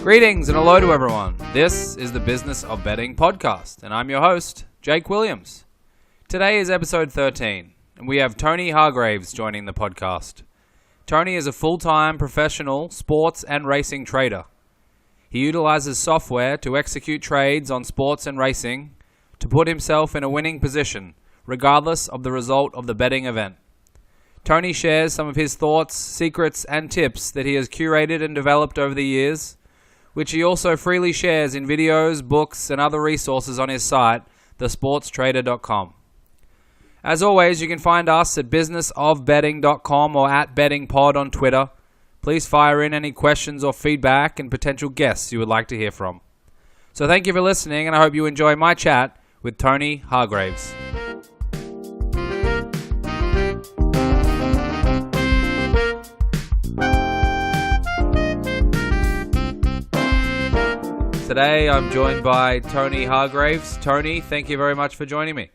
Greetings and hello to everyone. This is the Business of Betting podcast, and I'm your host, Jake Williams. Today is episode 13, and we have Tony Hargraves joining the podcast. Tony is a full-time professional sports and racing trader. He utilizes software to execute trades on sports and racing to put himself in a winning position, regardless of the result of the betting event. Tony shares some of his thoughts, secrets, and tips that he has curated and developed over the years, which he also freely shares in videos, books, and other resources on his site, thesportstrader.com. As always, you can find us at businessofbetting.com or at bettingpod on Twitter. Please fire in any questions or feedback and potential guests you would like to hear from. So thank you for listening, and I hope you enjoy my chat with Tony Hargraves. Today, I'm joined by Tony Hargraves. Tony, thank you very much for joining me.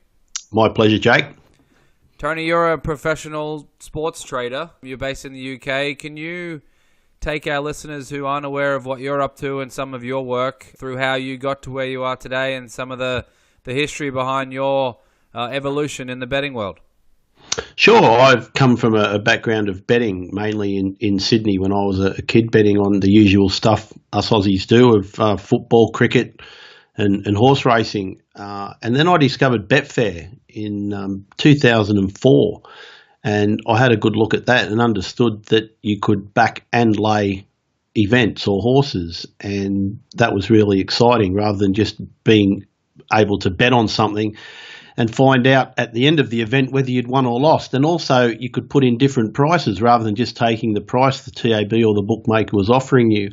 My pleasure, Jake. Tony, you're a professional sports trader. You're based in the UK. Can you take our listeners who aren't aware of what you're up to and some of your work through how you got to where you are today and some of the history behind your evolution in the betting world? Sure. I've come from a background of betting, mainly in Sydney when I was a kid, betting on the usual stuff us Aussies do of football, cricket and horse racing. And then I discovered Betfair in 2004, and I had a good look at that and understood that you could back and lay events or horses, and that was really exciting rather than just being able to bet on something and find out at the end of the event whether you'd won or lost. And also you could put in different prices rather than just taking the price the TAB or the bookmaker was offering you.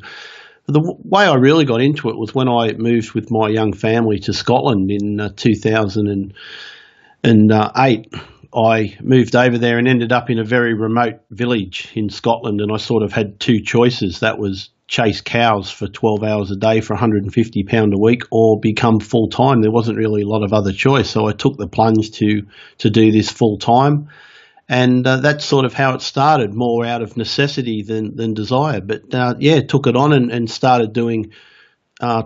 The way I really got into it was when I moved with my young family to Scotland in 2008. I moved over there and ended up in a very remote village in Scotland, and I sort of had two choices. That was chase cows for 12 hours a day for £150 a week or become full-time. There wasn't really a lot of other choice, so I took the plunge to do this full-time. And that's sort of how it started, more out of necessity than desire. But took it on and started doing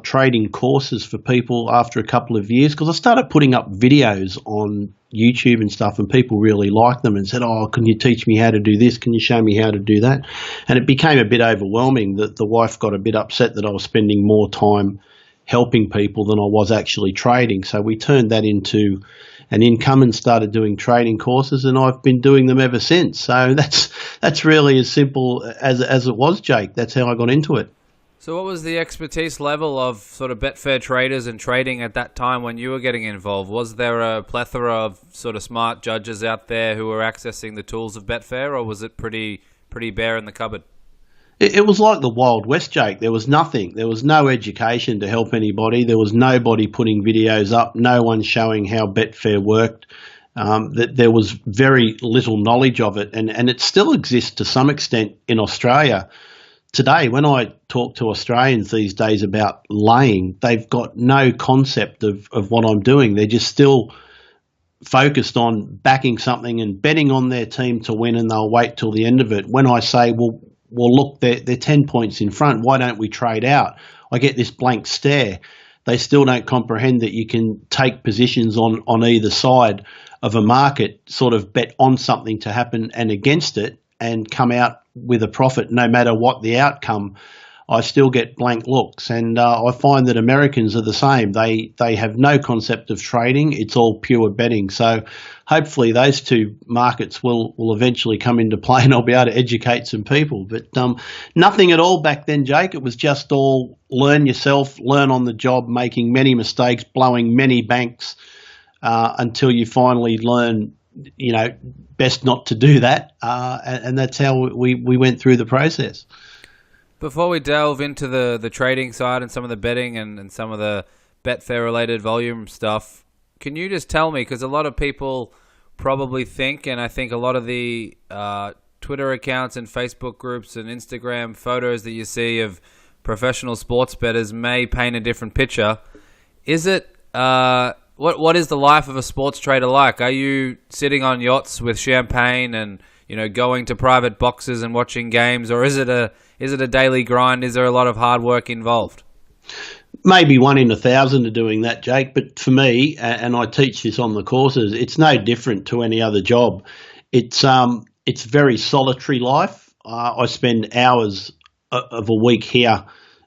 trading courses for people after a couple of years, because I started putting up videos on YouTube and stuff, and people really liked them and said, "Oh, can you teach me how to do this? Can you show me how to do that?" And it became a bit overwhelming. That the wife got a bit upset that I was spending more time helping people than I was actually trading. So we turned that into an income and started doing trading courses, and I've been doing them ever since. So that's really as simple as it was, Jake. That's how I got into it. So what was the expertise level of sort of Betfair traders and trading at that time when you were getting involved? Was there a plethora of sort of smart judges out there who were accessing the tools of Betfair, or was it pretty bare in the cupboard? It was like the Wild West, Jake. There was nothing. There was no education to help anybody. There was nobody putting videos up, no one showing how Betfair worked. That there was very little knowledge of it, and it still exists to some extent in Australia. Today, when I talk to Australians these days about laying, they've got no concept of what I'm doing. They're just still focused on backing something and betting on their team to win, and they'll wait till the end of it. When I say, well, look, they're 10 points in front, why don't we trade out? I get this blank stare. They still don't comprehend that you can take positions on either side of a market, sort of bet on something to happen and against it, and come out with a profit no matter what the outcome. I still get blank looks, and I find that Americans are the same. They have no concept of trading. It's all pure betting. So hopefully those two markets will eventually come into play, and I'll be able to educate some people. But nothing at all back then, Jake. It was just all learn yourself, learn on the job, making many mistakes, blowing many banks until you finally learn, best not to do that, and that's how we went through the process. Before we delve into the trading side and some of the betting and some of the Betfair related volume stuff, can you just tell me, because a lot of people probably think, and I think a lot of the Twitter accounts and Facebook groups and Instagram photos that you see of professional sports bettors may paint a different picture. Is it What is the life of a sports trader like? Are you sitting on yachts with champagne and going to private boxes and watching games, or is it a daily grind? Is there a lot of hard work involved? Maybe 1 in 1,000 are doing that, Jake. But for me, and I teach this on the courses, it's no different to any other job. It's very solitary life. I spend hours of a week here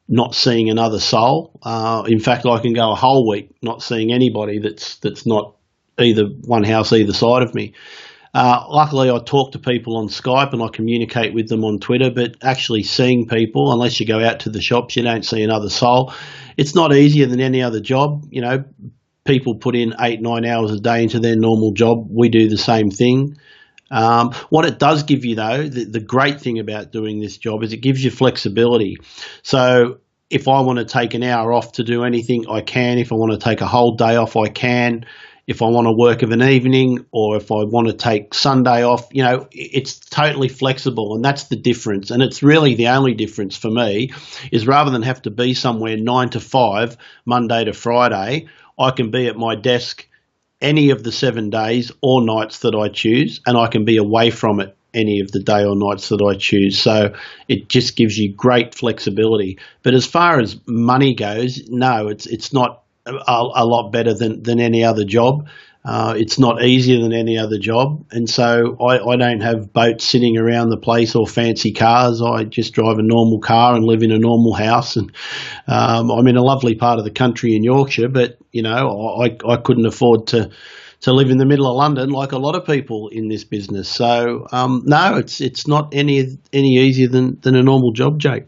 not seeing another soul. In fact, I can go a whole week not seeing anybody that's not either one house either side of me. Luckily, I talk to people on Skype and I communicate with them on Twitter, but actually seeing people, unless you go out to the shops, you don't see another soul. It's not easier than any other job. People put in 8-9 hours a day into their normal job. We do the same thing. What it does give you, though, the great thing about doing this job is it gives you flexibility. So if I want to take an hour off to do anything, I can. If I want to take a whole day off, I can. If I want to work of an evening, or if I want to take Sunday off, it's totally flexible, and that's the difference. And it's really the only difference for me is rather than have to be somewhere 9 to 5, Monday to Friday, I can be at my desk any of the 7 days or nights that I choose, and I can be away from it any of the day or nights that I choose. So it just gives you great flexibility. But as far as money goes, no, it's not a lot better than any other job. It's not easier than any other job. And so I don't have boats sitting around the place or fancy cars. I just drive a normal car and live in a normal house. And I'm in a lovely part of the country in Yorkshire, but, I couldn't afford to live in the middle of London like a lot of people in this business. So, no, it's not any easier than a normal job, Jake.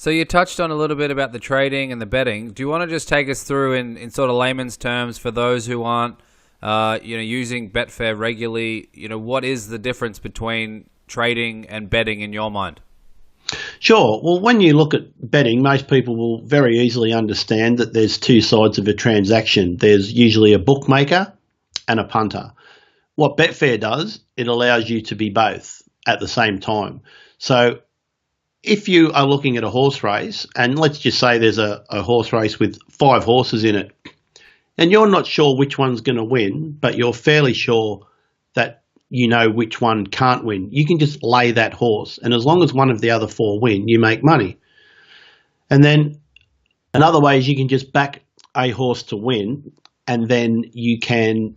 So you touched on a little bit about the trading and the betting. Do you want to just take us through in sort of layman's terms for those who aren't, using Betfair regularly? What is the difference between trading and betting in your mind? Sure. Well, when you look at betting, most people will very easily understand that there's two sides of a transaction. There's usually a bookmaker and a punter. What Betfair does, it allows you to be both at the same time. So if you are looking at a horse race, and let's just say there's a horse race with 5 horses in it, and you're not sure which one's going to win, but you're fairly sure that you know which one can't win, you can just lay that horse. And as long as one of the other 4 win, you make money. And then another way is you can just back a horse to win, and then you can,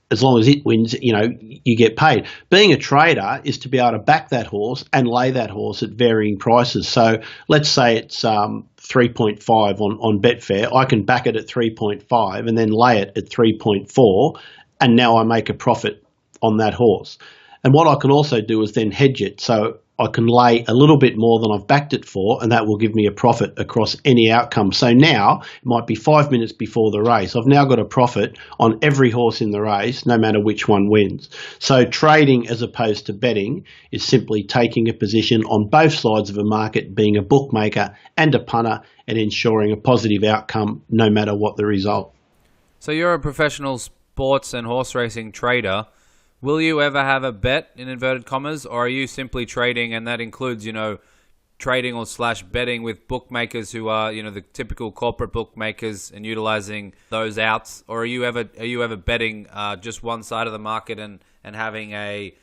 as long as it wins, you get paid. Being a trader is to be able to back that horse and lay that horse at varying prices. So let's say it's 3.5 on Betfair. I can back it at 3.5 and then lay it at 3.4, and now I make a profit on that horse. And what I can also do is then hedge it. So I can lay a little bit more than I've backed it for, and that will give me a profit across any outcome. So now it might be 5 minutes before the race. I've now got a profit on every horse in the race, no matter which one wins. So trading as opposed to betting is simply taking a position on both sides of a market, being a bookmaker and a punter, and ensuring a positive outcome no matter what the result. So you're a professional sports and horse racing trader. Will you ever have a bet, in inverted commas, or are you simply trading, and that includes, trading or / betting with bookmakers who are, the typical corporate bookmakers and utilizing those outs? Or are you ever betting just one side of the market and having a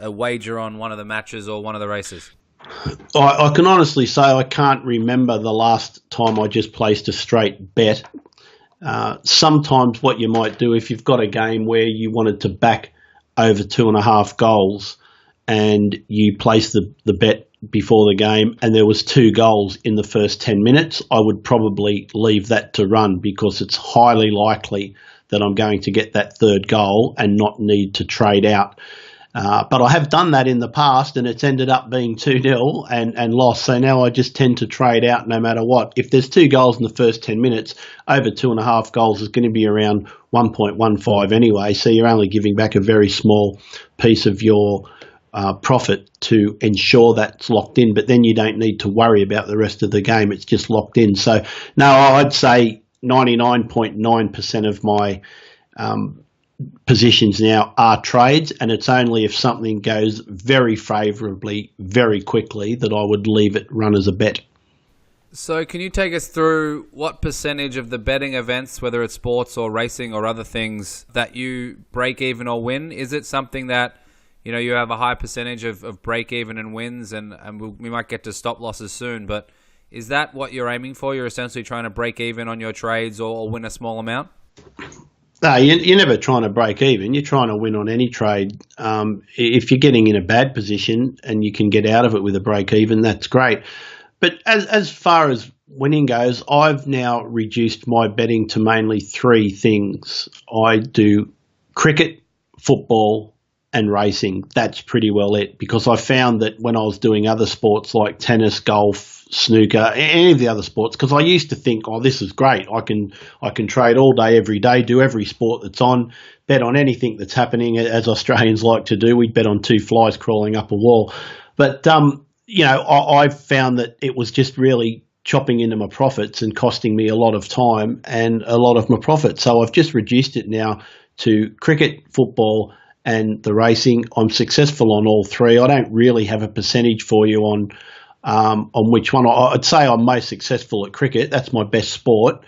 wager on one of the matches or one of the races? I can honestly say I can't remember the last time I just placed a straight bet. Sometimes what you might do, if you've got a game where you wanted to back over 2.5 goals and you place the bet before the game and there was 2 goals in the first 10 minutes, I would probably leave that to run, because it's highly likely that I'm going to get that 3rd goal and not need to trade out. But I have done that in the past, and it's ended up being 2-0 and lost. So now I just tend to trade out no matter what. If there's 2 goals in the first 10 minutes, over 2.5 goals is going to be around 1.15 anyway. So you're only giving back a very small piece of your profit to ensure that's locked in. But then you don't need to worry about the rest of the game. It's just locked in. So no, I'd say 99.9% of my positions now are trades, and it's only if something goes very favourably very quickly that I would leave it run as a bet. So can you take us through what percentage of the betting events, whether it's sports or racing or other things, that you break even or win? Is it something that, you have a high percentage of break even and wins, and we might get to stop losses soon, but is that what you're aiming for? You're essentially trying to break even on your trades or win a small amount? No, you're never trying to break even. You're trying to win on any trade. If you're getting in a bad position and you can get out of it with a break even, that's great. But as far as winning goes, I've now reduced my betting to mainly three things. I do cricket, football, and racing. That's pretty well it, because I found that when I was doing other sports like tennis, golf, snooker, any of the other sports, because I used to think, oh, this is great. I can trade all day, every day, do every sport that's on, bet on anything that's happening, as Australians like to do. We'd bet on two flies crawling up a wall. But I found that it was just really chopping into my profits and costing me a lot of time and a lot of my profits. So I've just reduced it now to cricket, football, and the racing. I'm successful on all three. I don't really have a percentage for you on which one. I'd say I'm most successful at cricket. That's my best sport.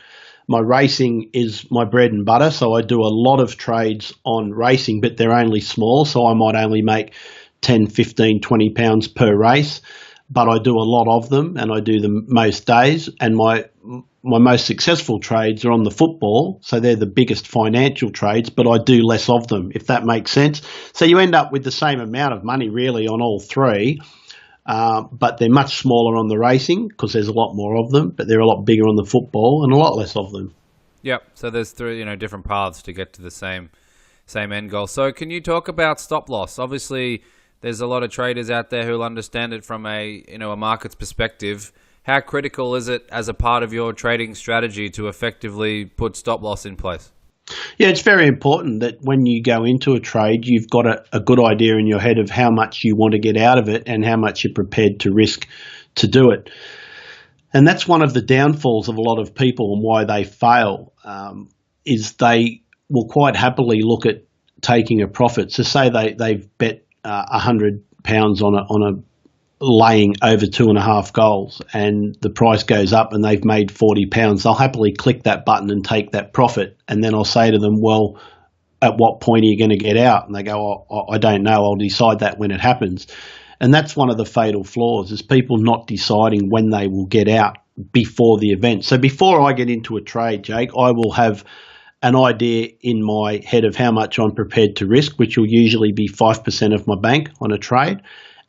My racing is my bread and butter, so I do a lot of trades on racing, but they're only small, so I might only make 10, 15, 20 pounds per race, but I do a lot of them and I do them most days. And my most successful trades are on the football, so they're the biggest financial trades, but I do less of them, if that makes sense. So you end up with the same amount of money really on all three, but they're much smaller on the racing because there's a lot more of them, but they're a lot bigger on the football and a lot less of them. Yep. So there's three, different paths to get to the same end goal. So can you talk about stop loss? Obviously, there's a lot of traders out there who'll understand it from a market's perspective. How critical is it as a part of your trading strategy to effectively put stop loss in place? Yeah, it's very important that when you go into a trade, you've got a good idea in your head of how much you want to get out of it and how much you're prepared to risk to do it. And that's one of the downfalls of a lot of people and why they fail, is they will quite happily look at taking a profit. So say they've bet £100 on a laying over 2.5 goals and the price goes up and they've made £40, they'll happily click that button and take that profit. And then I'll say to them, well, at what point are you going to get out? And they go, oh, I don't know. I'll decide that when it happens. And that's one of the fatal flaws, is people not deciding when they will get out before the event. So before I get into a trade, Jake, I will have an idea in my head of how much I'm prepared to risk, which will usually be 5% of my bank on a trade.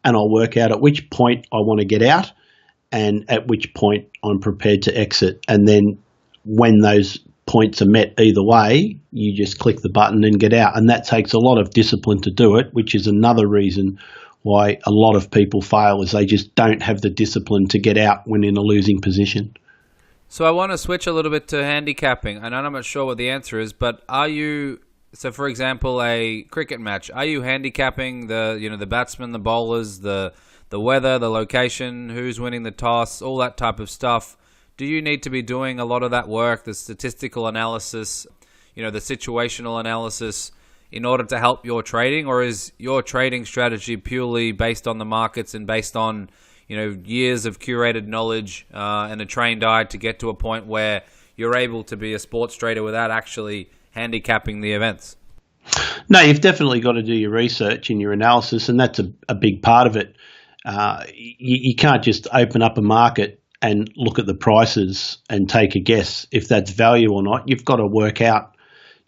And I'll work out at which point I want to get out and at which point I'm prepared to exit. And then when those points are met either way, you just click the button and get out. And that takes a lot of discipline to do it, which is another reason why a lot of people fail, is they just don't have the discipline to get out when in a losing position. So I want to switch a little bit to handicapping. I know I'm not sure what the answer is, but are you... So, for example, a cricket match, are you handicapping the batsmen, the bowlers, the weather, the location, who's winning the toss, all that type of stuff? Do you need to be doing a lot of that work, the statistical analysis, the situational analysis, in order to help your trading, or is your trading strategy purely based on the markets and based on years of curated knowledge and a trained eye to get to a point where you're able to be a sports trader without actually handicapping the events? No, you've definitely got to do your research and your analysis, and that's a big part of it. You can't just open up a market and look at the prices and take a guess if that's value or not. You've got to work out,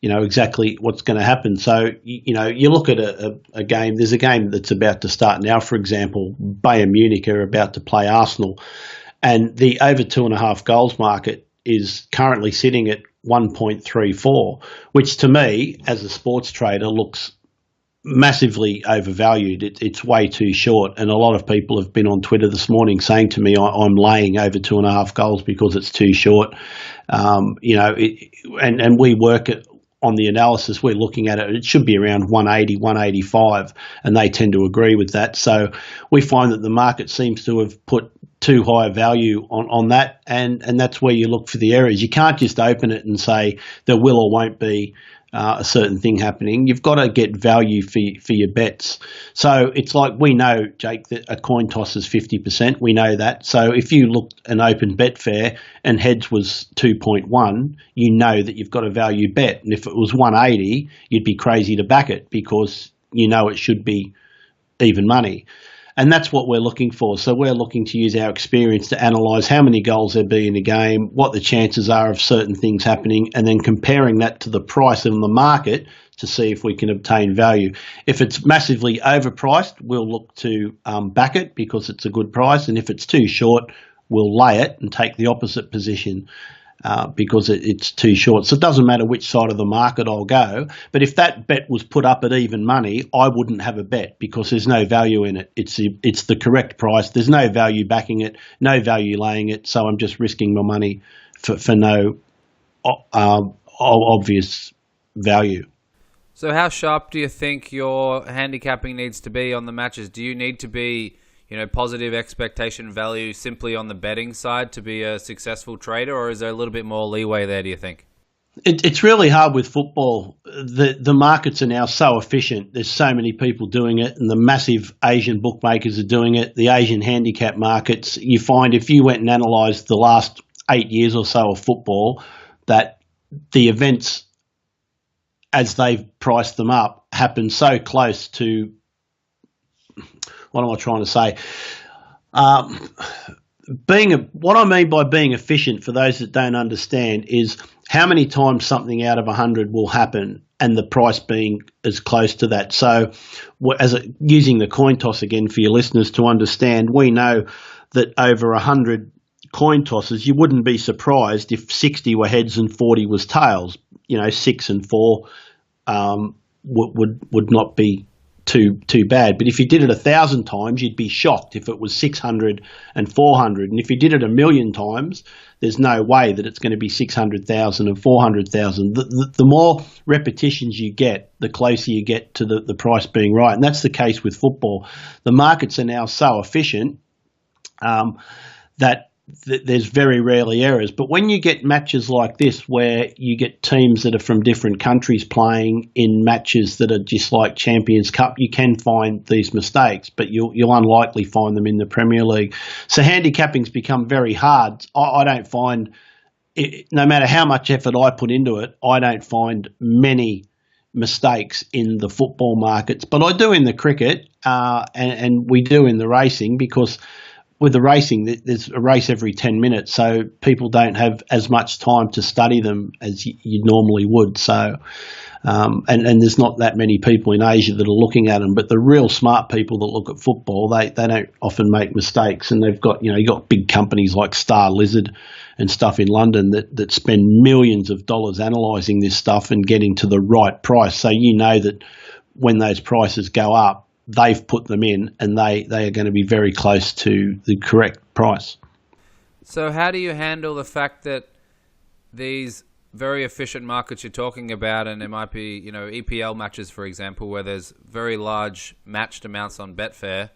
exactly what's going to happen. So, you look at a game. There's a game that's about to start now, for example. Bayern Munich are about to play Arsenal, and the over 2.5 goals market is currently sitting at 1.34, which to me, as a sports trader, looks massively overvalued. It's way too short, and a lot of people have been on Twitter this morning saying to me, I'm laying over 2.5 goals because it's too short. And we work on the analysis. We're looking at it. It should be around 180, 185, and they tend to agree with that. So we find that the market seems to have put too high a value on that, and that's where you look for the errors. You can't just open it and say there will or won't be a certain thing happening. You've got to get value for your bets. So it's like we know, Jake, that a coin toss is 50%. We know that. So if you looked and opened Betfair and heads was 2.1, you know that you've got a value bet. And if it was 180, you'd be crazy to back it because you know it should be even money. And that's what we're looking for. So we're looking to use our experience to analyse how many goals there be in a game, what the chances are of certain things happening, and then comparing that to the price in the market to see if we can obtain value. If it's massively overpriced, we'll look to back it because it's a good price. And if it's too short, we'll lay it and take the opposite position. Because it's too short. So it doesn't matter which side of the market I'll go. But if that bet was put up at even money, I wouldn't have a bet because there's no value in it. It's the correct price. There's no value backing it, no value laying it. So I'm just risking my money for no obvious value. So how sharp do you think your handicapping needs to be on the matches? Do you need to be positive expectation value simply on the betting side to be a successful trader, or is there a little bit more leeway there, do you think? It's really hard with football. The markets are now so efficient. There's so many people doing it, and the massive Asian bookmakers are doing it. The Asian handicap markets, you find if you went and analysed the last 8 years or so of football, that the events, as they've priced them up, happen so close to, what am I trying to say? What I mean by being efficient, for those that don't understand, is how many times something out of 100 will happen and the price being as close to that. So using the coin toss again for your listeners to understand, we know that over 100 coin tosses, you wouldn't be surprised if 60 were heads and 40 was tails. 6 and 4 would not be too bad. But if you did it 1,000 times, you'd be shocked if it was 600 and 400. And if you did it 1,000,000 times, there's no way that it's going to be 600,000 and 400,000. The more repetitions you get, the closer you get to the price being right. And that's the case with football. The markets are now so efficient that there's very rarely errors. But when you get matches like this where you get teams that are from different countries playing in matches that are just like Champions Cup, you can find these mistakes, but you'll unlikely find them in the Premier League. So handicapping's become very hard. I don't find, no matter how much effort I put into it, I don't find many mistakes in the football markets. But I do in the cricket and we do in the racing, because with the racing, there's a race every 10 minutes, so people don't have as much time to study them as you normally would. So, and there's not that many people in Asia that are looking at them. But the real smart people that look at football, they don't often make mistakes. And they've got, you got big companies like Star Lizard and stuff in London that spend millions of dollars analysing this stuff and getting to the right price. So you know that when those prices go up, they've put them in and they are going to be very close to the correct price. So how do you handle the fact that these very efficient markets you're talking about, and there might be, EPL matches, for example, where there's very large matched amounts on Betfair,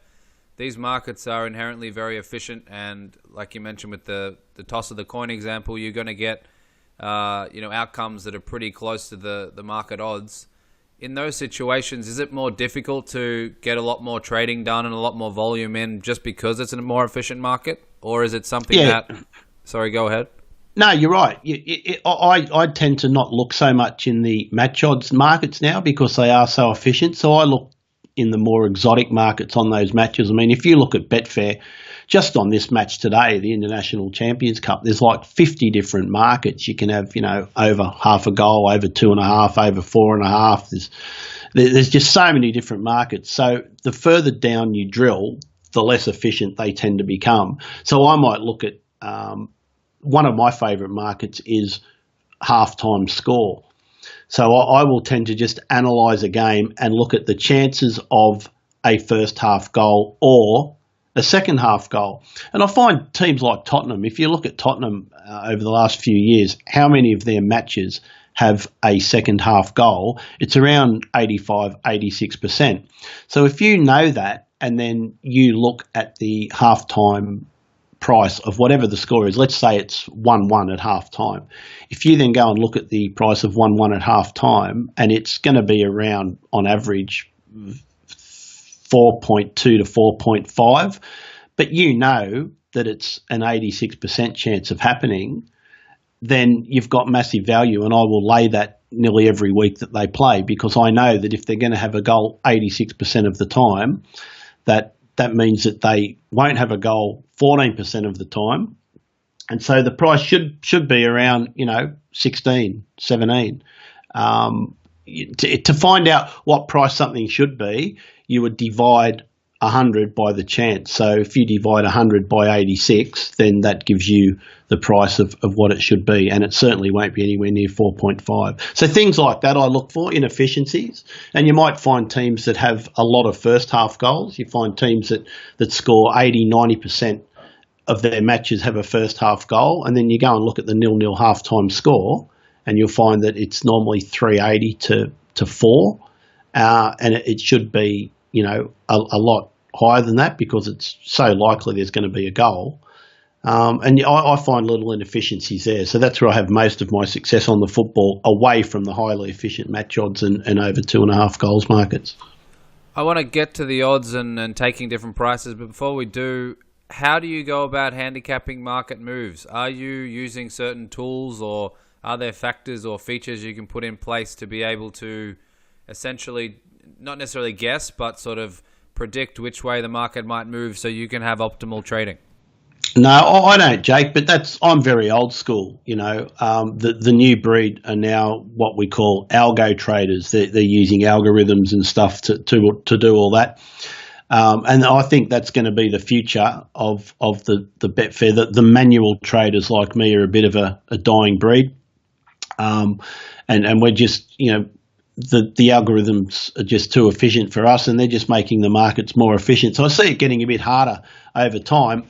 these markets are inherently very efficient, and like you mentioned with the toss of the coin example, you're going to get outcomes that are pretty close to the market odds. In those situations, is it more difficult to get a lot more trading done and a lot more volume in just because it's a more efficient market? Or is it something that... Sorry, go ahead. No, you're right. I tend to not look so much in the match odds markets now because they are so efficient. So I look in the more exotic markets on those matches. I mean, if you look at Betfair, just on this match today, the International Champions Cup, there's like 50 different markets. You can have, over half a goal, over 2.5, over 4.5. There's just so many different markets. So the further down you drill, the less efficient they tend to become. So I might look at one of my favourite markets is halftime score. So I will tend to just analyse a game and look at the chances of a first half goal or a second half goal. And I find teams like Tottenham, if you look at Tottenham over the last few years, how many of their matches have a second half goal? It's around 85, 86%. So if you know that and then you look at the halftime price of whatever the score is. Let's say it's 1-1 at half time. If you then go and look at the price of 1-1 at half time, and it's going to be around, on average, 4.2 to 4.5, but you know that it's an 86% chance of happening, then you've got massive value, and I will lay that nearly every week that they play, because I know that if they're going to have a goal 86% of the time, that means that they won't have a goal 14% of the time. And so the price should be around, 16, 17. To find out what price something should be, you would divide 100 by the chance. So if you divide 100 by 86, then that gives you the price of what it should be, and it certainly won't be anywhere near 4.5. So things like that I look for, inefficiencies, and you might find teams that have a lot of first half goals. You find teams that score 80, 90% of their matches have a first half goal, and then you go and look at the 0-0 halftime score, and you'll find that it's normally 380 to 4, and it should be a lot higher than that, because it's so likely there's going to be a goal. And I find little inefficiencies there. So that's where I have most of my success on the football, away from the highly efficient match odds and over 2.5 goals markets. I want to get to the odds and taking different prices, but before we do, how do you go about handicapping market moves? Are you using certain tools, or are there factors or features you can put in place to be able to essentially not necessarily guess, but sort of predict which way the market might move so you can have optimal trading? No, I don't, Jake, but I'm very old school. The new breed are now what we call algo traders. They're using algorithms and stuff to do all that. And I think that's going to be the future of the Betfair. The manual traders like me are a bit of a dying breed. And we're just, the algorithms are just too efficient for us, and they're just making the markets more efficient. So I see it getting a bit harder over time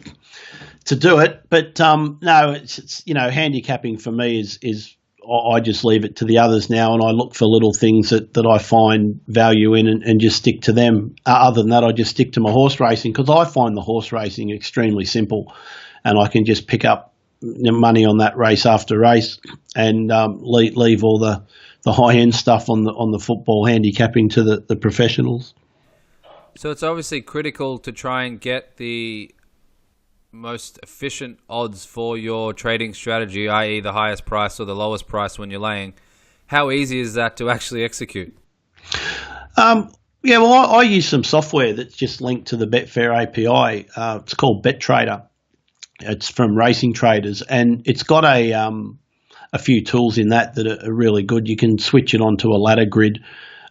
to do it. But no, it's handicapping for me is I just leave it to the others now, and I look for little things that I find value in and just stick to them. Other than that, I just stick to my horse racing, because I find the horse racing extremely simple, and I can just pick up money on that race after race and leave all the high-end stuff on the football handicapping to the professionals. So it's obviously critical to try and get the most efficient odds for your trading strategy, i.e. the highest price or the lowest price when you're laying. How easy is that to actually execute? I use some software that's just linked to the Betfair API. It's called BetTrader. It's from Racing Traders, and it's got a few tools in that are really good. You can switch it onto a ladder grid,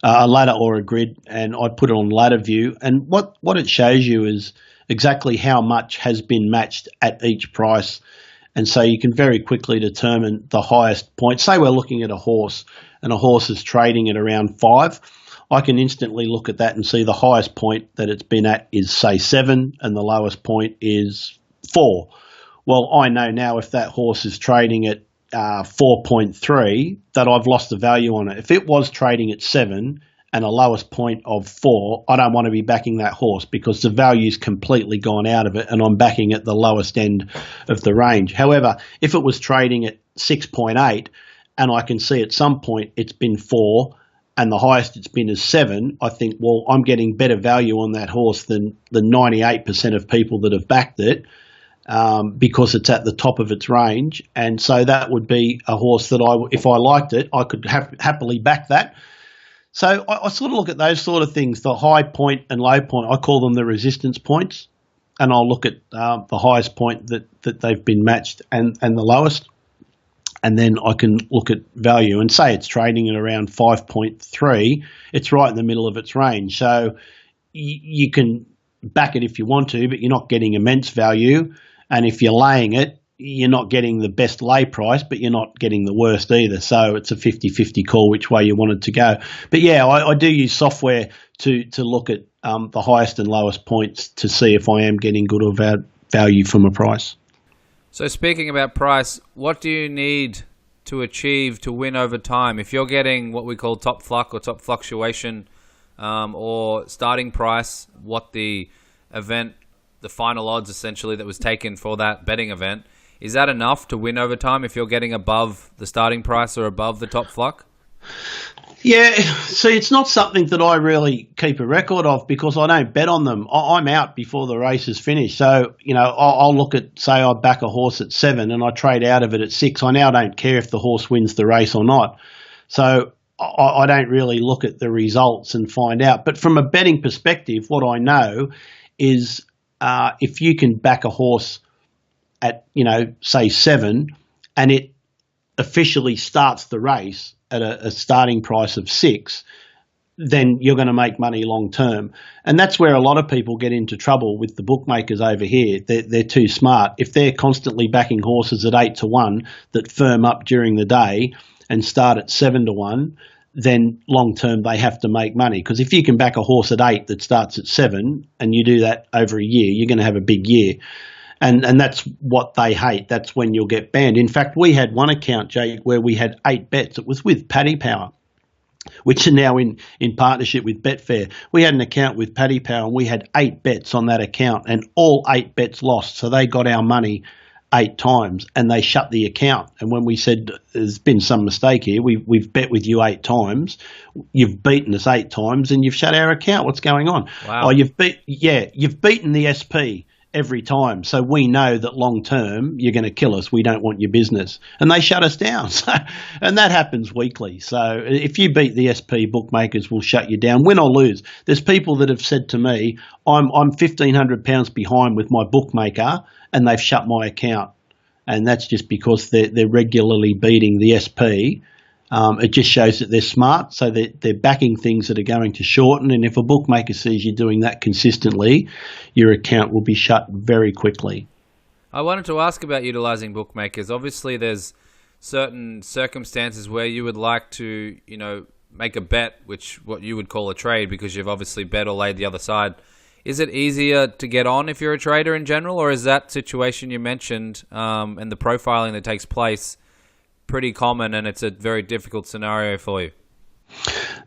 a ladder or a grid, and I put it on ladder view. And what it shows you is exactly how much has been matched at each price. And so you can very quickly determine the highest point. Say we're looking at a horse, and a horse is trading at around 5. I can instantly look at that and see the highest point that it's been at is, say, 7, and the lowest point is 4. Well, I know now if that horse is trading at 4.3 that I've lost the value on it. If it was trading at 7 and a lowest point of 4, I don't want to be backing that horse, because the value's completely gone out of it, and I'm backing at the lowest end of the range. However, if it was trading at 6.8 and I can see at some point it's been 4 and the highest it's been is 7, I think, well, I'm getting better value on that horse than the 98% of people that have backed it, because it's at the top of its range. And so that would be a horse that if I liked it, I could happily back that. So I sort of look at those sort of things, the high point and low point. I call them the resistance points, and I'll look at the highest point that they've been matched and the lowest, and then I can look at value and say it's trading at around 5.3. It's right in the middle of its range. So you can back it if you want to, but you're not getting immense value. And if you're laying it, you're not getting the best lay price, but you're not getting the worst either. So it's a 50-50 call which way you want it to go. But yeah, I do use software to look at the highest and lowest points to see if I am getting good or bad value from a price. So speaking about price, what do you need to achieve to win over time? If you're getting what we call top fluck or top fluctuation, or starting price, what the event the final odds essentially that was taken for that betting event. Is that enough to win over time if you're getting above the starting price or above the top flock? Yeah, see, it's not something that I really keep a record of because I don't bet on them. I'm out before the race is finished. So, I'll look at, say I back a horse at 7 and I trade out of it at 6. I now don't care if the horse wins the race or not. So I don't really look at the results and find out. But from a betting perspective, what I know is if you can back a horse at, say 7 and it officially starts the race at a starting price of 6, then you're going to make money long term. And that's where a lot of people get into trouble with the bookmakers over here. They're too smart. If they're constantly backing horses at 8 to 1 that firm up during the day and start at 7 to 1, then long term they have to make money. Because if you can back a horse at 8 that starts at 7 and you do that over a year, you're going to have a big year. And that's what they hate. That's when you'll get banned. In fact, we had one account, Jake, where we had 8 bets. It was with Paddy Power, which are now in partnership with Betfair. We had an account with Paddy Power and we had 8 bets on that account and all 8 bets lost. So they got our money 8 times and they shut the account. And when we said there's been some mistake here, we've bet with you 8 times, you've beaten us 8 times and you've shut our account. What's going on? Wow. Oh, you've beaten the SP every time. So we know that long term you're going to kill us. We don't want your business. And they shut us down. So, and that happens weekly. So if you beat the SP, bookmakers will shut you down, win or lose. There's people that have said to me, I'm £1,500 behind with my bookmaker and they've shut my account. And that's just because they're regularly beating the SP. It just shows that they're smart, so they're backing things that are going to shorten. And if a bookmaker sees you doing that consistently, your account will be shut very quickly. I wanted to ask about utilizing bookmakers. Obviously, there's certain circumstances where you would like to, make a bet, which what you would call a trade, because you've obviously bet or laid the other side. Is it easier to get on if you're a trader in general, or is that situation you mentioned and the profiling that takes place pretty common and it's a very difficult scenario for you?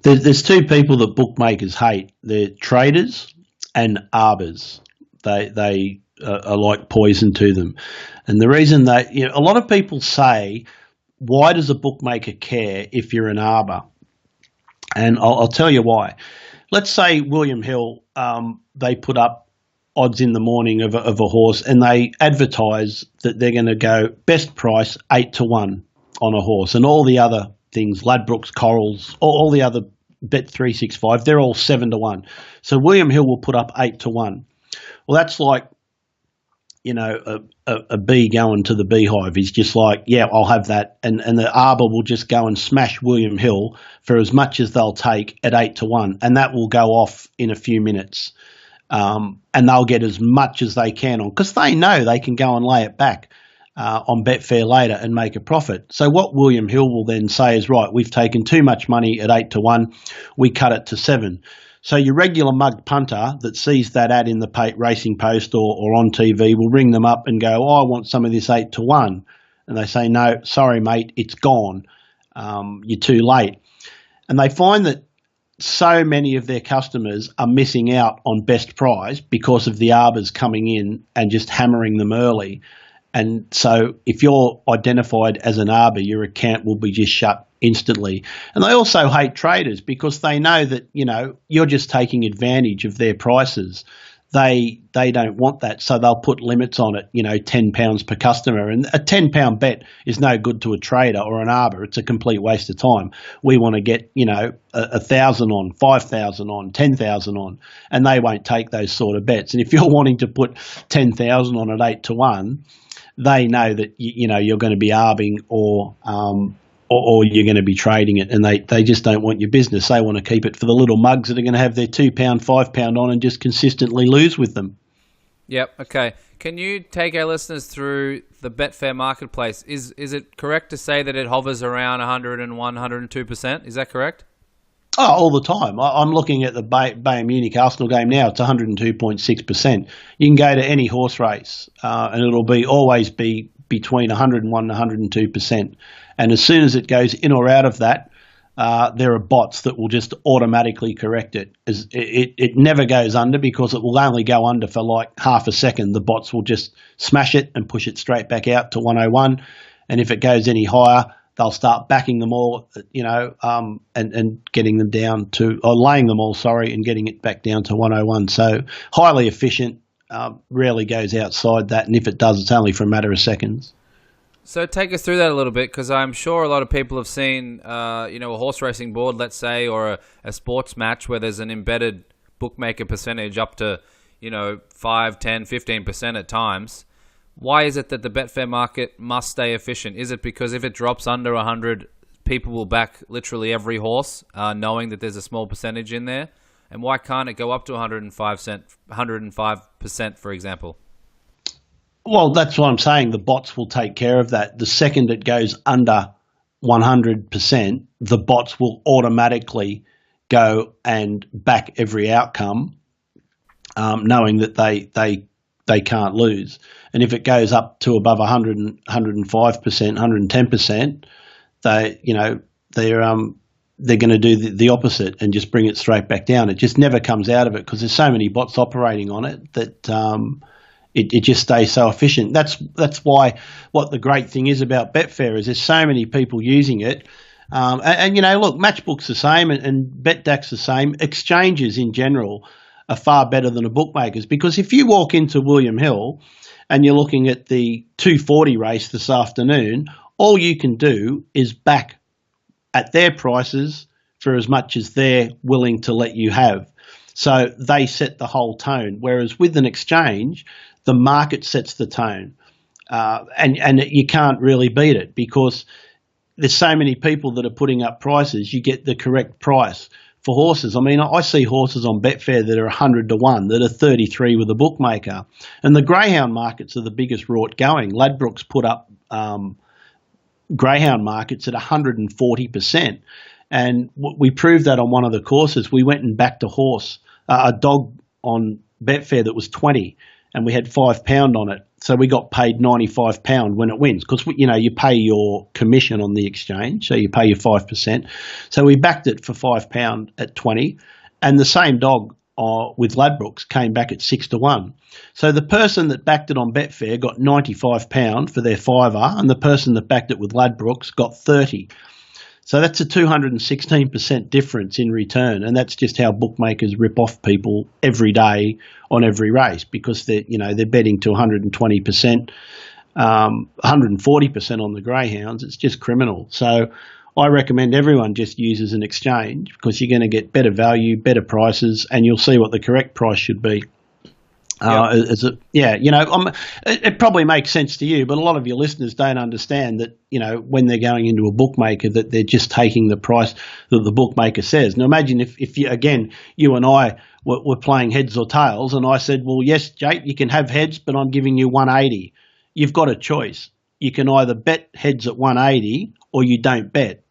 There's 2 people that bookmakers hate. They're traders and arbors. They are like poison to them. And the reason a lot of people say, why does a bookmaker care if you're an arbor? And I'll tell you why. Let's say William Hill, they put up odds in the morning of a horse and they advertise that they're going to go best price 8 to 1 on a horse, and all the other things, Ladbrokes, Corals, all the other Bet365, they're all 7 to 1. So William Hill will put up 8 to 1. Well, that's like, a bee going to the beehive. He's just like, yeah, I'll have that. And the arbor will just go and smash William Hill for as much as they'll take at 8 to 1. And that will go off in a few minutes. And they'll get as much as they can on, because they know they can go and lay it back on Betfair later and make a profit. So what William Hill will then say is, right, we've taken too much money at 8 to 1, we cut it to 7. So your regular mug punter that sees that ad in the Racing Post or on TV will ring them up and go, I want some of this 8 to 1. And they say, no, sorry, mate, it's gone. You're too late. And they find that so many of their customers are missing out on best price because of the arbors coming in and just hammering them early. And so if you're identified as an arbor, your account will be just shut instantly. And they also hate traders because they know that, you're just taking advantage of their prices. They don't want that, so they'll put limits on it, £10 per customer. And a £10 bet is no good to a trader or an arbor. It's a complete waste of time. We want to get, 1,000 on, 5,000 on, 10,000 on, and they won't take those sort of bets. And if you're wanting to put 10,000 on at 8 to 1, they know that you're going to be arbing or you're going to be trading it, and they just don't want your business. They want to keep it for the little mugs that are going to have their £2, £5 on and just consistently lose with them. Yep. Okay. Can you take our listeners through the Betfair marketplace? Is it correct to say that it hovers around 101, 102%? Is that correct? Oh, all the time. I'm looking at the Bayern Munich Arsenal game now. It's 102.6%. You can go to any horse race and it'll always be between 101 and 102%. And as soon as it goes in or out of that, there are bots that will just automatically correct it. It never goes under because it will only go under for like half a second. The bots will just smash it and push it straight back out to 101. And if it goes any higher, they'll start backing them all, and getting them down to, or laying them all, and getting it back down to 101. So highly efficient, rarely goes outside that. And if it does, it's only for a matter of seconds. So take us through that a little bit, because I'm sure a lot of people have seen, a horse racing board, let's say, or a sports match where there's an embedded bookmaker percentage up to, 5, 10, 15% at times. Why is it that the Betfair market must stay efficient? Is it because if it drops under 100, people will back literally every horse, knowing that there's a small percentage in there? And why can't it go up to 105%, for example? Well, that's what I'm saying. The bots will take care of that. The second it goes under 100%, the bots will automatically go and back every outcome, knowing that they can't lose. And if it goes up to above 100, 105%, 110%, they're going to do the opposite and just bring it straight back down. It just never comes out of it because there's so many bots operating on it that it just stays so efficient. That's why what the great thing is about Betfair is there's so many people using it. Look, Matchbook's the same and BetDAQ's the same. Exchanges in general are far better than the bookmakers, because if you walk into William Hill and you're looking at the 240 race this afternoon, all you can do is back at their prices for as much as they're willing to let you have. So they set the whole tone, whereas with an exchange, the market sets the tone, and you can't really beat it because there's so many people that are putting up prices. You get the correct price for horses. I mean, I see horses on Betfair that are 100 to 1, that are 33 with a bookmaker. And the greyhound markets are the biggest rort going. Ladbrokes put up greyhound markets at 140%. And we proved that on one of the courses. We went and backed a dog on Betfair that was 20, and we had £5 on it. So we got paid £95 when it wins, because you pay your commission on the exchange, so you pay your 5%. So we backed it for £5 at 20, and the same dog with Ladbrokes came back at 6 to 1. So the person that backed it on Betfair got £95 for their fiver, and the person that backed it with Ladbrokes got 30. So that's a 216% difference in return, and that's just how bookmakers rip off people every day on every race, because they're betting to 120%, 140% on the greyhounds. It's just criminal. So I recommend everyone just uses an exchange, because you're going to get better value, better prices, and you'll see what the correct price should be. It probably makes sense to you, but a lot of your listeners don't understand that, when they're going into a bookmaker, that they're just taking the price that the bookmaker says. Now imagine if you and I were playing heads or tails, and I said, well, yes, Jake, you can have heads, but I'm giving you 180. You've got a choice. You can either bet heads at 180 or you don't bet.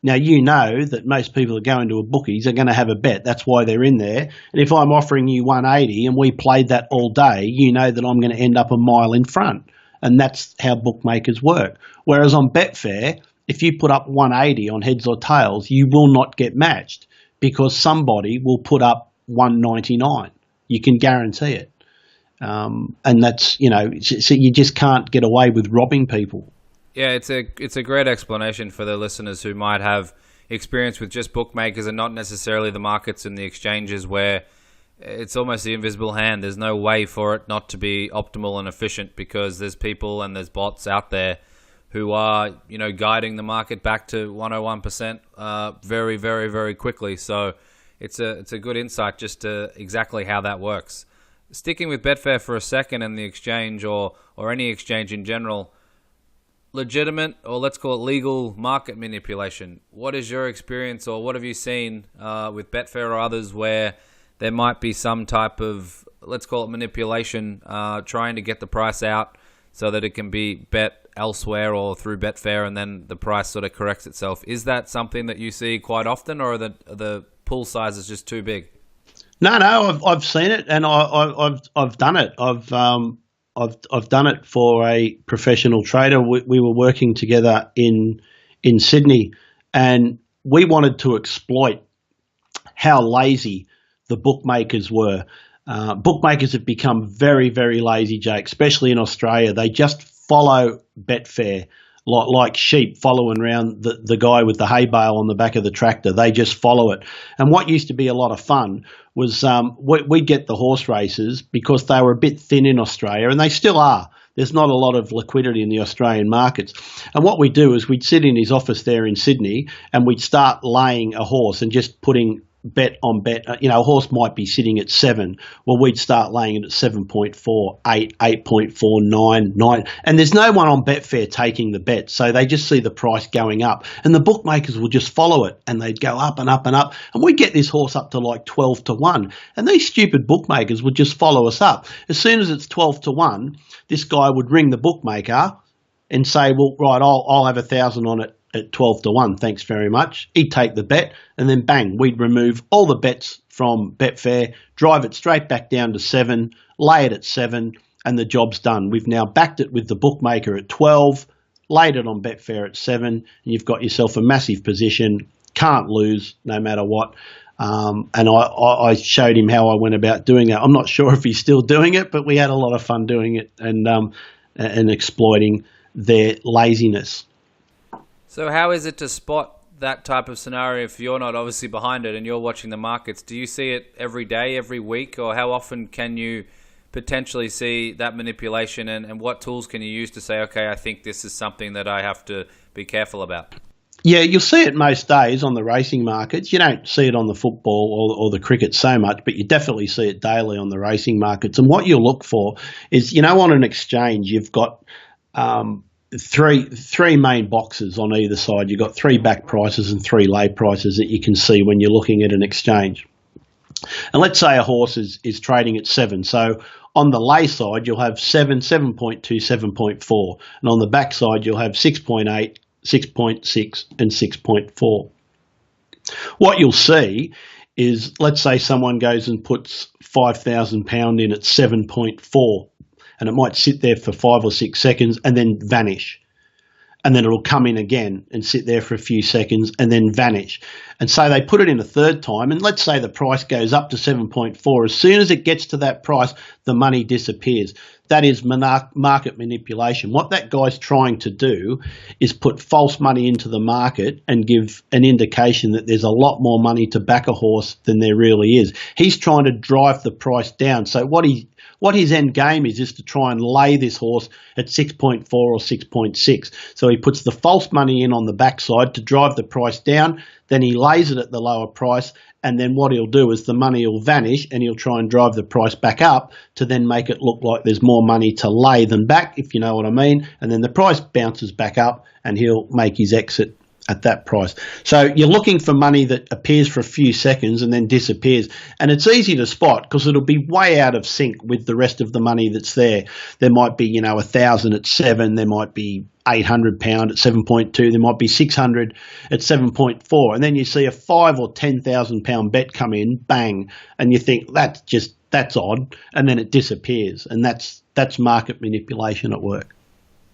Now, you know that most people that go into a bookies are going to have a bet. That's why they're in there. And if I'm offering you 180 and we played that all day, you know that I'm going to end up a mile in front. And that's how bookmakers work. Whereas on Betfair, if you put up 180 on heads or tails, you will not get matched, because somebody will put up 199. You can guarantee it. And that's, so you just can't get away with robbing people. Yeah, it's a great explanation for the listeners who might have experience with just bookmakers and not necessarily the markets and the exchanges, where it's almost the invisible hand. There's no way for it not to be optimal and efficient, because there's people and there's bots out there who are, guiding the market back to 101% very, very, very quickly. So it's a good insight just to exactly how that works. Sticking with Betfair for a second, and the exchange or any exchange in general, legitimate, or let's call it legal, market manipulation. What is your experience, or what have you seen with Betfair or others, where there might be some type of, let's call it manipulation, trying to get the price out so that it can be bet elsewhere or through Betfair, and then the price sort of corrects itself? Is that something that you see quite often, or are the pool size is just too big? No, I've seen it, and I've done it. I've done it for a professional trader. We were working together in Sydney, and we wanted to exploit how lazy the bookmakers were. Bookmakers have become very, very lazy, Jake, especially in Australia. They just follow Betfair like sheep following around the guy with the hay bale on the back of the tractor. They just follow it. And what used to be a lot of fun was we'd get the horse races because they were a bit thin in Australia, and they still are. There's not a lot of liquidity in the Australian markets. And what we'd do is we'd sit in his office there in Sydney and we'd start laying a horse and just putting bet on bet. A horse might be sitting at 7. Well, we'd start laying it at 7.4, 8, 8.4, 9, 9. And there's no one on Betfair taking the bet. So they just see the price going up. And the bookmakers will just follow it and they'd go up and up and up. And we'd get this horse up to like 12 to 1. And these stupid bookmakers would just follow us up. As soon as it's 12 to 1, this guy would ring the bookmaker and say, well, right, I'll have 1,000 on it at 12 to 1, thanks very much. He'd take the bet and then bang, we'd remove all the bets from Betfair, drive it straight back down to 7, lay it at 7, and the job's done. We've now backed it with the bookmaker at 12, laid it on Betfair at 7, and you've got yourself a massive position, can't lose no matter what. And I showed him how I went about doing it. I'm not sure if he's still doing it, but we had a lot of fun doing it and exploiting their laziness. So how is it to spot that type of scenario if you're not obviously behind it and you're watching the markets? Do you see it every day, every week, or how often can you potentially see that manipulation, and what tools can you use to say, okay, I think this is something that I have to be careful about? Yeah, you'll see it most days on the racing markets. You don't see it on the football or the cricket so much, but you definitely see it daily on the racing markets. And what you'll look for is, on an exchange, you've got three main boxes on either side. You've got 3 back prices and 3 lay prices that you can see when you're looking at an exchange. And let's say a horse is trading at 7. So on the lay side, you'll have 7, 7.2, 7.4. And on the back side, you'll have 6.8, 6.6 and 6.4. What you'll see is, let's say someone goes and puts £5,000 in at 7.4. And it might sit there for 5 or 6 seconds and then vanish. And then it'll come in again and sit there for a few seconds and then vanish. And so they put it in a third time, and let's say the price goes up to 7.4. As soon as it gets to that price, the money disappears. That is market manipulation. What that guy's trying to do is put false money into the market and give an indication that there's a lot more money to back a horse than there really is. He's trying to drive the price down. So what his end game is to try and lay this horse at 6.4 or 6.6. So he puts the false money in on the backside to drive the price down, then he lays it at the lower price, and then what he'll do is the money will vanish and he'll try and drive the price back up to then make it look like there's more money to lay than back, if you know what I mean. And then the price bounces back up and he'll make his exit at that price. So you're looking for money that appears for a few seconds and then disappears. And it's easy to spot because it'll be way out of sync with the rest of the money that's there. There might be, 1,000 at 7. There might be £800 at 7.2. There might be 600 at 7.4. And then you see a £5,000 or £10,000 bet come in, bang, and you think that's odd. And then it disappears. And that's market manipulation at work.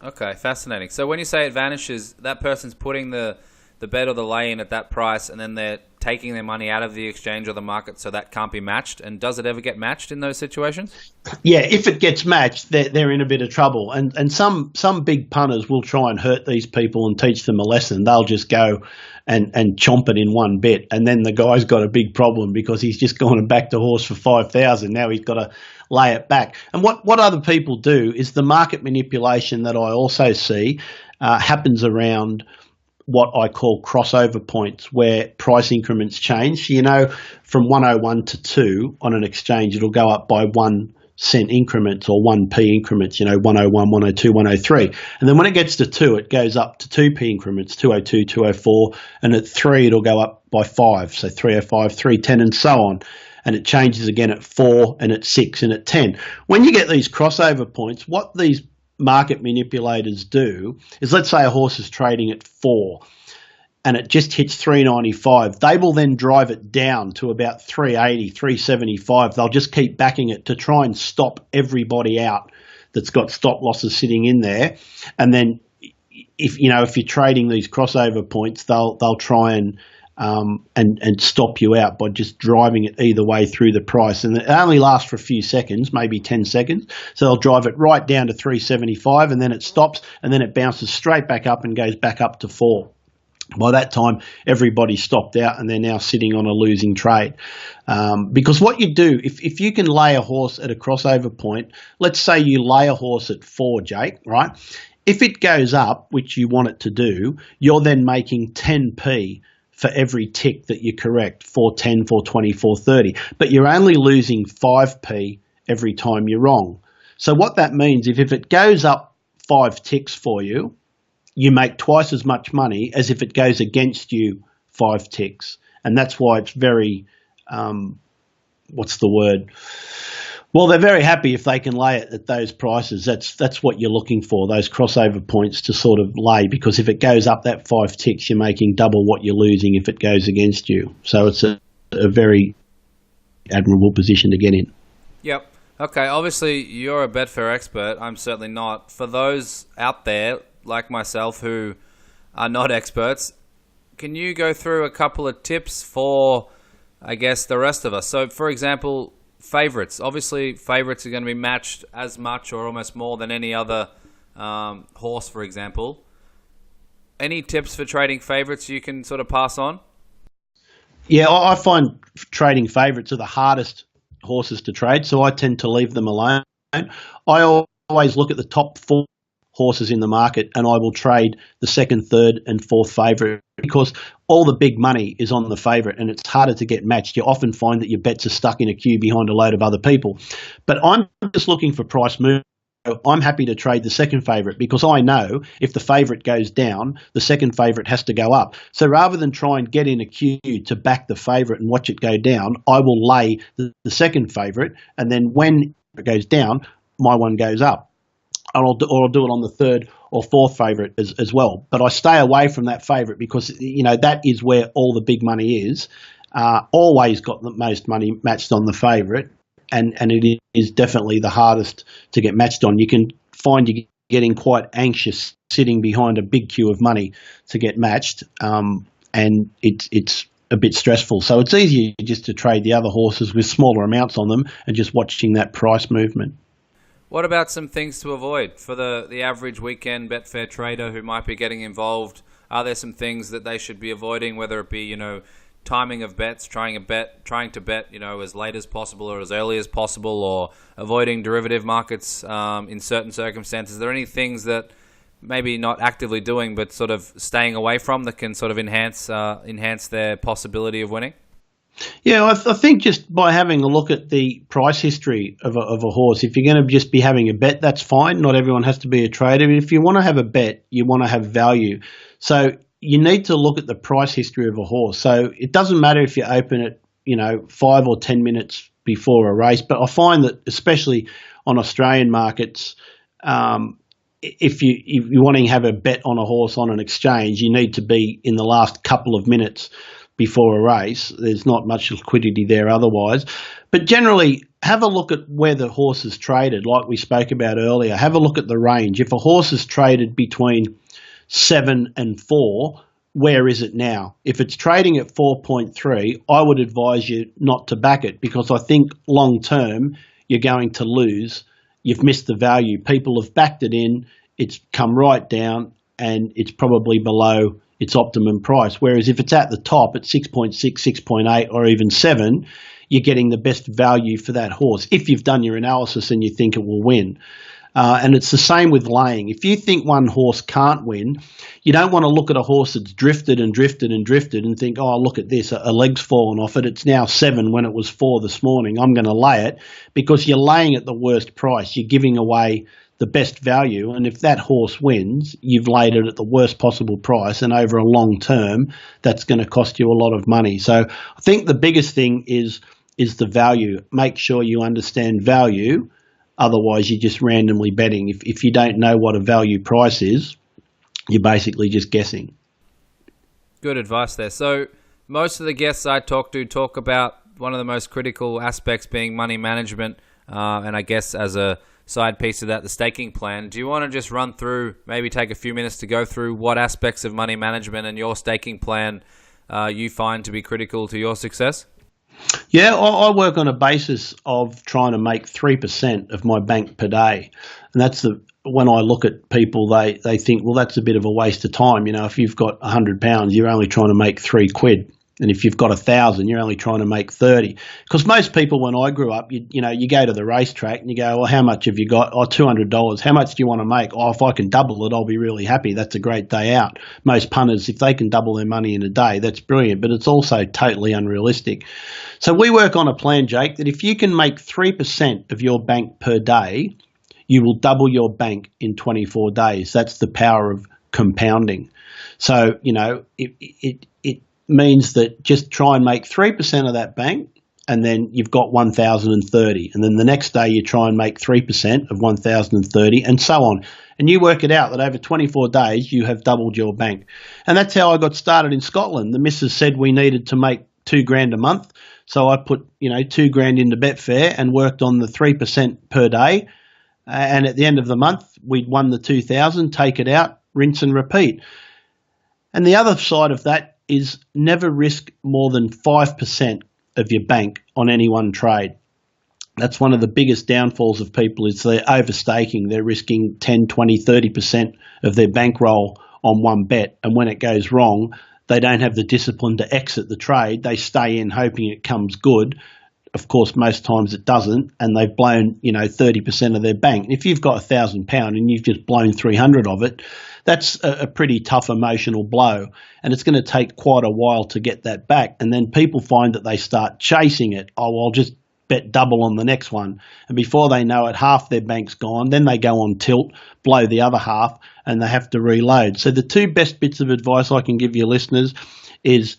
Okay, fascinating. So when you say it vanishes, that person's putting the bet or the lay in at that price, and then they're taking their money out of the exchange or the market, so that can't be matched. And does it ever get matched in those situations? Yeah, if it gets matched, they're in a bit of trouble. And some big punters will try and hurt these people and teach them a lesson. They'll just go and chomp it in one bet, and then the guy's got a big problem because he's just gone and backed a horse for 5,000. Now he's got to lay it back. And what other people do is the market manipulation that I also see happens around what I call crossover points, where price increments change. From 101 to 2 on an exchange, it'll go up by 1 cent increments or 1p increments, 101, 102, 103. And then when it gets to 2, it goes up to 2p increments, 202, 204. And at 3, it'll go up by 5. So 305, 310 and so on. And it changes again at 4 and at 6 and at 10. When you get these crossover points, what these market manipulators do is, let's say a horse is trading at 4 and it just hits 395. They will then drive it down to about 380, 375. They'll just keep backing it to try and stop everybody out that's got stop losses sitting in there. And then if you're trading these crossover points, they'll try and and stop you out by just driving it either way through the price. And it only lasts for a few seconds, maybe 10 seconds. So they'll drive it right down to 375 and then it stops and then it bounces straight back up and goes back up to 4. By that time, everybody's stopped out and they're now sitting on a losing trade. Because what you do, if you can lay a horse at a crossover point, let's say you lay a horse at 4, Jake, right? If it goes up, which you want it to do, you're then making 10p for every tick that you correct, 410, 420, 430. But you're only losing 5p every time you're wrong. So what that means, if it goes up 5 ticks for you, you make twice as much money as if it goes against you 5 ticks. And that's why it's very, what's the word? Well, they're very happy if they can lay it at those prices. That's what you're looking for, those crossover points to sort of lay, because if it goes up that 5 ticks, you're making double what you're losing if it goes against you. So it's a very admirable position to get in. Yep. Okay, obviously you're a Betfair expert. I'm certainly not. For those out there like myself who are not experts, can you go through a couple of tips for, I guess, the rest of us? So, for example, favorites. Obviously, favorites are going to be matched as much or almost more than any other horse, for example. Any tips for trading favorites you can sort of pass on? Yeah, I find trading favourites are the hardest horses to trade, so I tend to leave them alone. I always look at the top 4 horses in the market and I will trade the second, third and fourth favourite, because all the big money is on the favourite and it's harder to get matched. You often find that your bets are stuck in a queue behind a load of other people. But I'm just looking for price movement. I'm happy to trade the second favourite because I know if the favourite goes down, the second favourite has to go up. So rather than try and get in a queue to back the favourite and watch it go down, I will lay the second favourite, and then when it goes down, my one goes up. Or I'll do it on the third or fourth favourite as well. But I stay away from that favourite because, you know, that is where all the big money is. Always got the most money matched on the favourite. And it is definitely the hardest to get matched on. You can find you getting quite anxious sitting behind a big queue of money to get matched, and it's a bit stressful. So it's easier just to trade the other horses with smaller amounts on them and just watching that price movement. What about some things to avoid for the average weekend Betfair trader who might be getting involved? Are there some things that they should be avoiding, whether it be, you know, timing of bets, trying to bet, you know, as late as possible or as early as possible, or avoiding derivative markets in certain circumstances? Are there any things that maybe not actively doing but sort of staying away from that can sort of enhance their possibility of winning? Yeah, I think just by having a look at the price history of a horse, if you're going to just be having a bet, that's fine. Not everyone has to be a trader. But if you want to have a bet, you want to have value. So you need to look at the price history of a horse. So it doesn't matter if you open it, you know, 5 or 10 minutes before a race. But I find that especially on Australian markets, if you're wanting to have a bet on a horse on an exchange, you need to be in the last couple of minutes before a race. There's not much liquidity there otherwise. But generally, have a look at where the horse is traded, like we spoke about earlier. Have a look at the range. If a horse is traded between 7 and 4, where is it now? If it's trading at 4.3, I would advise you not to back it, because I think long term you're going to lose. You've missed the value. People have backed it in, it's come right down, and it's probably below its optimum price. Whereas if it's at the top at 6.6, 6.8 or even 7, you're getting the best value for that horse if you've done your analysis and you think it will win. And it's the same with laying. If you think one horse can't win, you don't want to look at a horse that's drifted and drifted and drifted and think, oh, look at this, a leg's fallen off it. It's now 7 when it was 4 this morning. I'm going to lay it, because you're laying at the worst price. You're giving away the best value. And if that horse wins, you've laid it at the worst possible price. And over a long term, that's going to cost you a lot of money. So I think the biggest thing is the value. Make sure you understand value. Otherwise, you're just randomly betting. If you don't know what a value price is, you're basically just guessing. Good advice there. So most of the guests I talk to talk about one of the most critical aspects being money management, and I guess as a side piece of that, the staking plan. Do you want to just run through, maybe take a few minutes to go through what aspects of money management and your staking plan you find to be critical to your success? Yeah, I work on a basis of trying to make 3% of my bank per day. And when I look at people, they think, well, that's a bit of a waste of time. If you've got £100, you're only trying to make £3. And if you've got 1,000, you're only trying to make 30. Because most people, when I grew up, you go to the racetrack and you go, well, how much have you got? Oh, $200. How much do you want to make? Oh, if I can double it, I'll be really happy. That's a great day out. Most punters, if they can double their money in a day, that's brilliant. But it's also totally unrealistic. So we work on a plan, Jake, that if you can make 3% of your bank per day, you will double your bank in 24 days. That's the power of compounding. So, it means that just try and make 3% of that bank, and then you've got 1,030. And then the next day you try and make 3% of 1,030, and so on. And you work it out that over 24 days you have doubled your bank. And that's how I got started in Scotland. The missus said we needed to make $2,000 a month. So I put, $2,000 into Betfair and worked on the 3% per day. And at the end of the month, we'd won the 2,000, take it out, rinse and repeat. And the other side of that is never risk more than 5% of your bank on any one trade. That's one of the biggest downfalls of people is they're overstaking. They're risking 10, 20, 30% of their bankroll on one bet. And when it goes wrong, they don't have the discipline to exit the trade. They stay in hoping it comes good. Of course, most times it doesn't, and they've blown, 30% of their bank. And if you've got £1,000 and you've just blown 300 of it, that's a pretty tough emotional blow, and it's going to take quite a while to get that back. And then people find that they start chasing it. Oh, I'll just bet double on the next one. And before they know it, half their bank's gone. Then they go on tilt, blow the other half, and they have to reload. So the two best bits of advice I can give your listeners is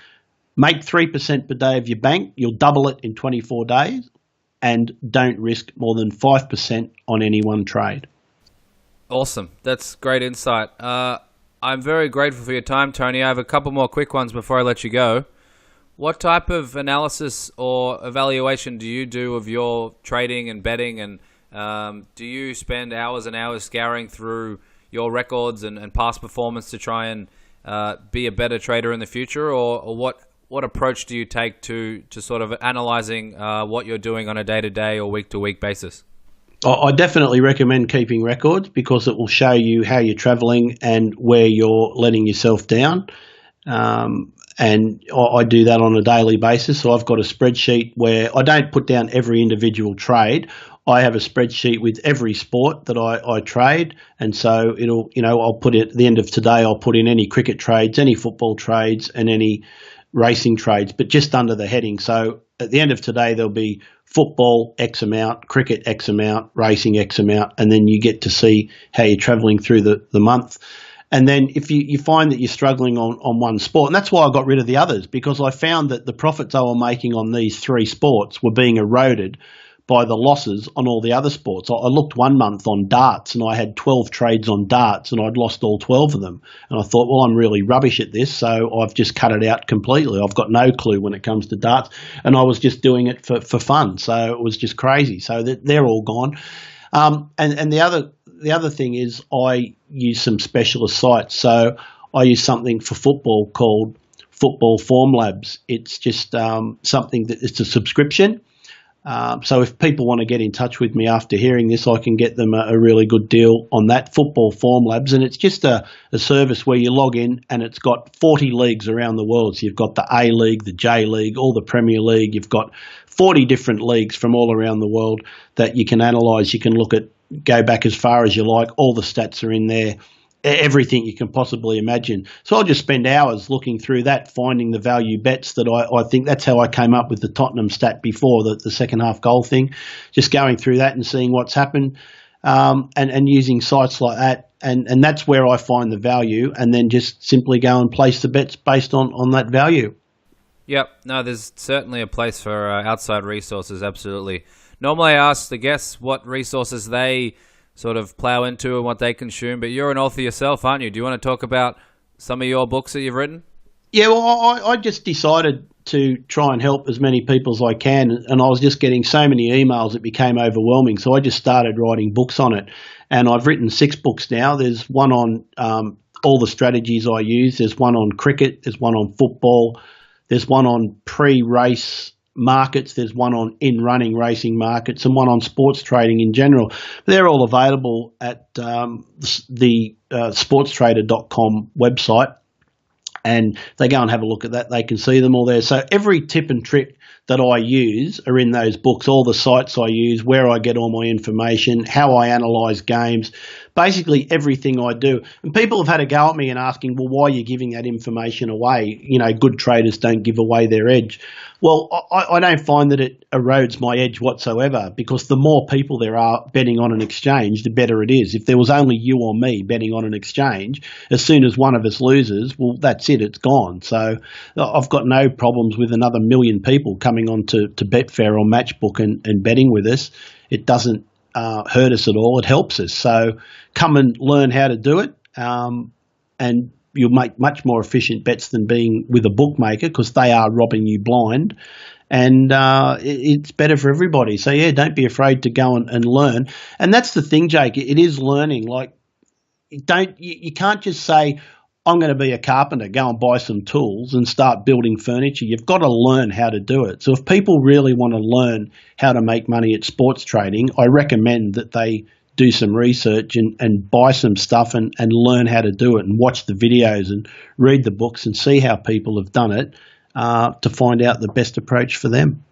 make 3% per day of your bank. You'll double it in 24 days, and don't risk more than 5% on any one trade. Awesome. That's great insight. I'm very grateful for your time, Tony. I have a couple more quick ones before I let you go. What type of analysis or evaluation do you do of your trading and betting? And do you spend hours and hours scouring through your records and past performance to try and be a better trader in the future? Or what approach do you take to sort of analyzing what you're doing on a day-to-day or week-to-week basis? I definitely recommend keeping records because it will show you how you're travelling and where you're letting yourself down. And I do that on a daily basis. So I've got a spreadsheet where I don't put down every individual trade. I have a spreadsheet with every sport that I trade. And so I'll put it at the end of today, I'll put in any cricket trades, any football trades, and any racing trades, but just under the heading. So at the end of today, there'll be football X amount, cricket X amount, racing X amount, and then you get to see how you're travelling through the month. And then if you find that you're struggling on one sport, and that's why I got rid of the others, because I found that the profits I were making on these three sports were being eroded by the losses on all the other sports. I looked one month on darts and I had 12 trades on darts and I'd lost all 12 of them. And I thought, well, I'm really rubbish at this, so I've just cut it out completely. I've got no clue when it comes to darts, and I was just doing it for fun. So it was just crazy. So they're all gone. And the other thing is I use some specialist sites. So I use something for football called Football Form Labs. It's just something that it's a subscription. So if people want to get in touch with me after hearing this, I can get them a really good deal on that, Football Form Labs. And it's just a service where you log in and it's got 40 leagues around the world. So you've got the A League, the J League, all the Premier League. You've got 40 different leagues from all around the world that you can analyse. You can look at, go back as far as you like. All the stats are in there. Everything you can possibly imagine. So I'll just spend hours looking through that, finding the value bets that I think. That's how I came up with the Tottenham stat before, the second half goal thing, just going through that and seeing what's happened, and using sites like that. And that's where I find the value, and then just simply go and place the bets based on that value. Yep. No, there's certainly a place for outside resources, absolutely. Normally I ask the guests what resources they sort of plow into and what they consume, but you're an author yourself, aren't you? Do you want to talk about some of your books that you've written? Yeah, well, I just decided to try and help as many people as I can, and I was just getting so many emails it became overwhelming, so I just started writing books on it. And I've written 6 books now. There's one on all the strategies I use. There's one on cricket. There's one on football. There's one on pre-race markets. There's one on in-running racing markets and one on sports trading in general. They're all available at the sportstrader.com website. And they go and have a look at that. They can see them all there. So every tip and trick that I use are in those books, all the sites I use, where I get all my information, how I analyse games, basically everything I do. And people have had a go at me and asking, well, why are you giving that information away? You know, good traders don't give away their edge. Well, I don't find that it erodes my edge whatsoever, because the more people there are betting on an exchange, the better it is. If there was only you or me betting on an exchange, as soon as one of us loses, well, that's it, it's gone. So I've got no problems with another million people coming on to Betfair or Matchbook and betting with us. It doesn't hurt us at all, it helps us. So come and learn how to do it, and you'll make much more efficient bets than being with a bookmaker, because they are robbing you blind, and it's better for everybody. So yeah, don't be afraid to go and learn. And that's the thing, Jake, it is learning. Like, you can't just say, I'm going to be a carpenter, go and buy some tools and start building furniture. You've got to learn how to do it. So if people really want to learn how to make money at sports trading, I recommend that they do some research and buy some stuff and learn how to do it, and watch the videos and read the books and see how people have done it to find out the best approach for them.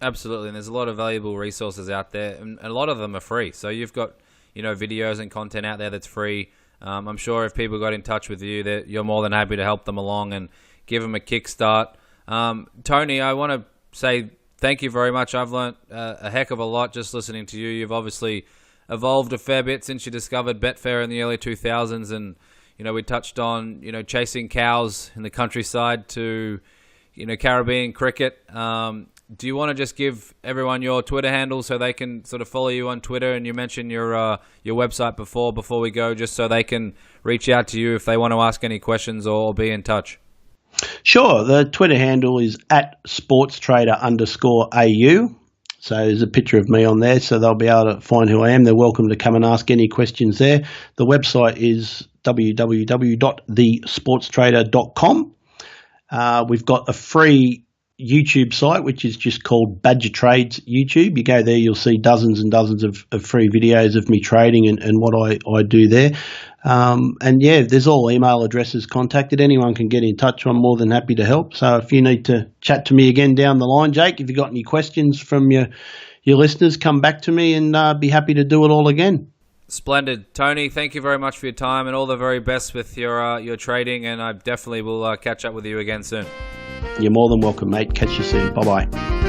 Absolutely, and there's a lot of valuable resources out there, and a lot of them are free. So you've got, you know, videos and content out there that's free. I'm sure if people got in touch with you, that you're more than happy to help them along and give them a kickstart. Tony, I want to say thank you very much. I've learnt a heck of a lot just listening to you. You've obviously evolved a fair bit since you discovered Betfair in the early 2000s, and you know, we touched on, you know, chasing cows in the countryside to, you know, Caribbean cricket. Do you want to just give everyone your Twitter handle so they can sort of follow you on Twitter? And you mentioned your website before we go, just so they can reach out to you if they want to ask any questions or be in touch. Sure. The Twitter handle is @sportstrader_AU. So there's a picture of me on there, so they'll be able to find who I am. They're welcome to come and ask any questions there. The website is www.thesportstrader.com. We've got a free YouTube site, which is just called Badger Trades YouTube. You go there, you'll see dozens and dozens of free videos of me trading and what I do there. And yeah, there's all email addresses contacted. Anyone can get in touch. I'm more than happy to help. So if you need to chat to me again down the line, Jake, if you've got any questions from your listeners, come back to me and be happy to do it all again. Splendid. Tony, thank you very much for your time and all the very best with your trading, and I definitely will catch up with you again soon. You're more than welcome, mate. Catch you soon. Bye-bye.